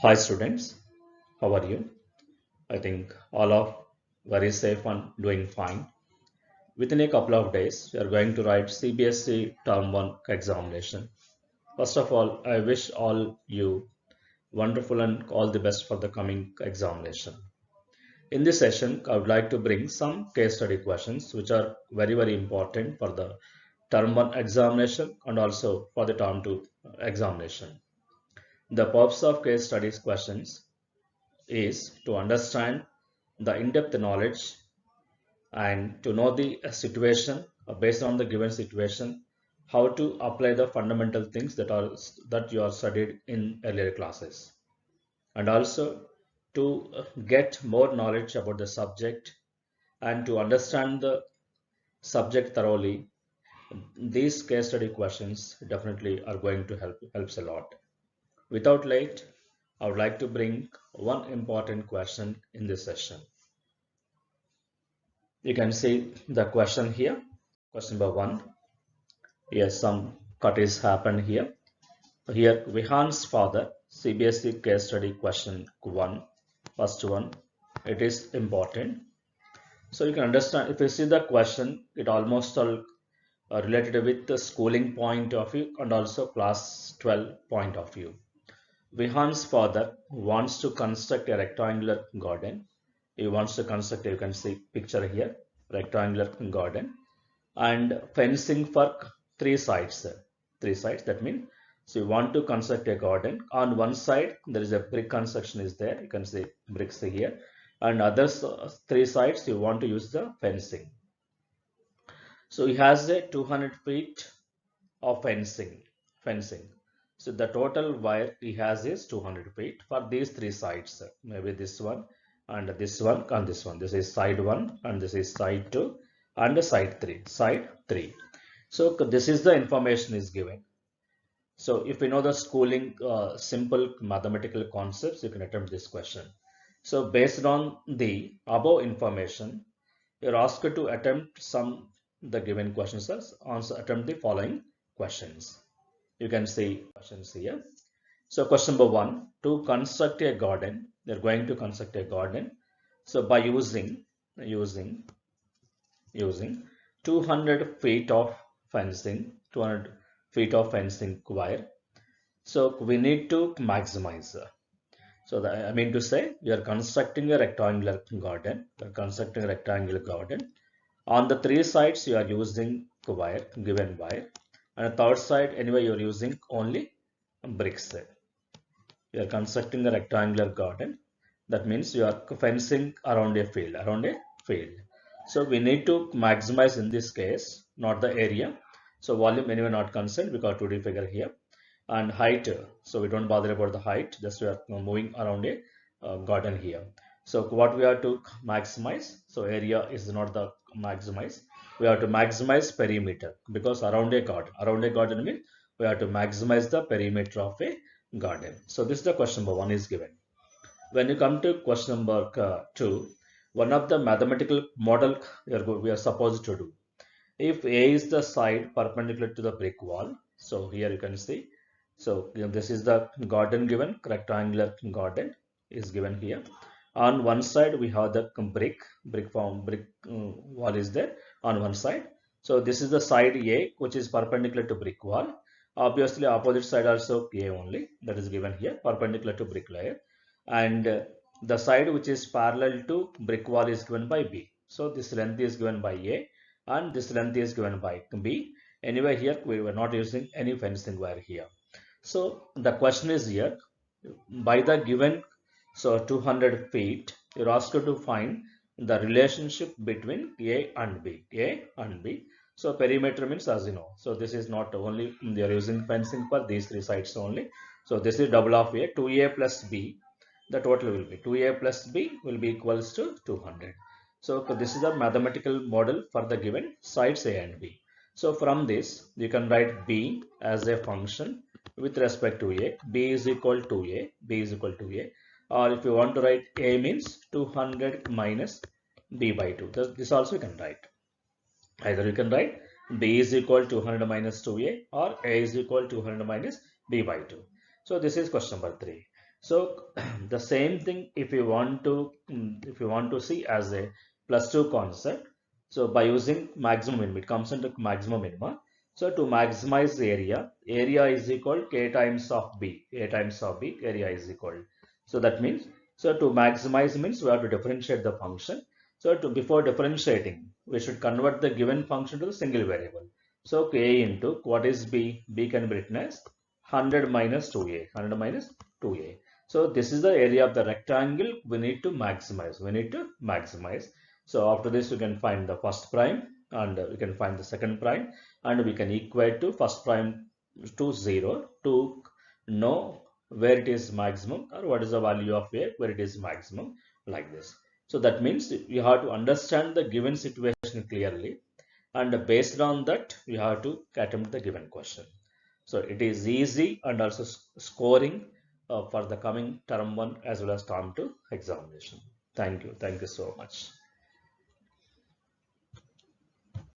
Hi students, how are you? I think all are very safe and doing fine. Within a couple of days, we are going to write Cbse Term 1 examination. First of all, I wish all you wonderful and all the best for the coming examination. In this session, I would like to bring some case study questions which are very important for the Term 1 examination and also for the Term 2 examination. The purpose of case studies questions is to understand the in-depth knowledge and to know the situation based on the given situation, how to apply the fundamental things that you are studied in earlier classes, and also to get more knowledge about the subject and to understand the subject thoroughly. These case study questions definitely are going to helps a lot. Without late, I would like to bring one important question in this session. You can see the question here. Question number 1. Yes, some cut is happened here. Here, Vihan's father, Cbse case study question 1, first one. It is important. So you can understand, if you see the question, it almost all related with the schooling point of view and also class 12 point of view. Vihan's father wants to construct a rectangular garden. He wants to construct, you can see picture here, rectangular garden and fencing for three sides. That means, so you want to construct a garden. On one side there is a brick construction is there, you can see bricks here, and others three sides you want to use the fencing. So he has a 200 feet of fencing. So the total wire he has is 200 feet for these three sides. Maybe this one and this one and this one. This is side 1 and this is side 2 and side 3. So this is the information is given. So if you know the schooling simple mathematical concepts, you can attempt this question. So based on the above information, you're asked to attempt the given questions, also attempt the following questions. You can see questions here. So question number 1, to construct a garden, they're going to construct a garden. So by using 200 feet of fencing, 200 feet of fencing wire. So we need to maximize. So I mean to say, we are constructing a rectangular garden. We are constructing a rectangular garden. On the three sides, you are using wire, given wire. And the third side, anyway, you are using only bricks. You are constructing a rectangular garden. That means you are fencing around a field, So we need to maximize in this case, not the area. So volume anyway not concerned because 2D figure here. And height, so we don't bother about the height, just we are moving around a garden here. So what we have to maximize, so area is not the maximize, we have to maximize perimeter because around a garden means we have to maximize the perimeter of a garden. So this is the question number 1 is given. When you come to question number 2, one of the mathematical model we are supposed to do. If A is the side perpendicular to the brick wall, so here you can see, so this is the garden given, rectangular garden is given here. On one side we have the brick wall is there on one side. So this is the side A which is perpendicular to brick wall. Obviously opposite side also A only, that is given here, perpendicular to brick layer. And the side which is parallel to brick wall is given by B. So this length is given by A and this length is given by B. Anyway, here we were not using any fencing wire here. So the question is here, by the given 200 feet, you're asked to find the relationship between A and B. So perimeter means, as you know, so this is not only they are using fencing for these three sides only. So this is double of A, 2A plus B. The total will be 2A plus B will be equals to 200. So this is the mathematical model for the given sides A and B. So from this, you can write B as a function with respect to A. B is equal to A. Or if you want to write A means 200 minus B by 2. This also you can write. Either you can write B is equal to 200 minus 2A or A is equal to 200 minus B by 2. So this is question number 3. So the same thing if you want to see as a plus 2 concept. So by using maximum minimum, it comes into maximum minima. So to maximize the area is equal k times of b, area is equal. So that means, so to maximize means we have to differentiate the function. So to before differentiating, we should convert the given function to the single variable. So k into what is b? B can be written as 100 minus 2a, 100 minus 2a. So this is the area of the rectangle we need to maximize. So after this, we can find the first prime and we can find the second prime, and we can equate to first prime to 0 to know where it is maximum, or what is the value of a where it is maximum, like this. So that means you have to understand the given situation clearly, and based on that you have to attempt the given question. So it is easy, and also scoring for the coming term 1 as well as term 2 examination. Thank you so much.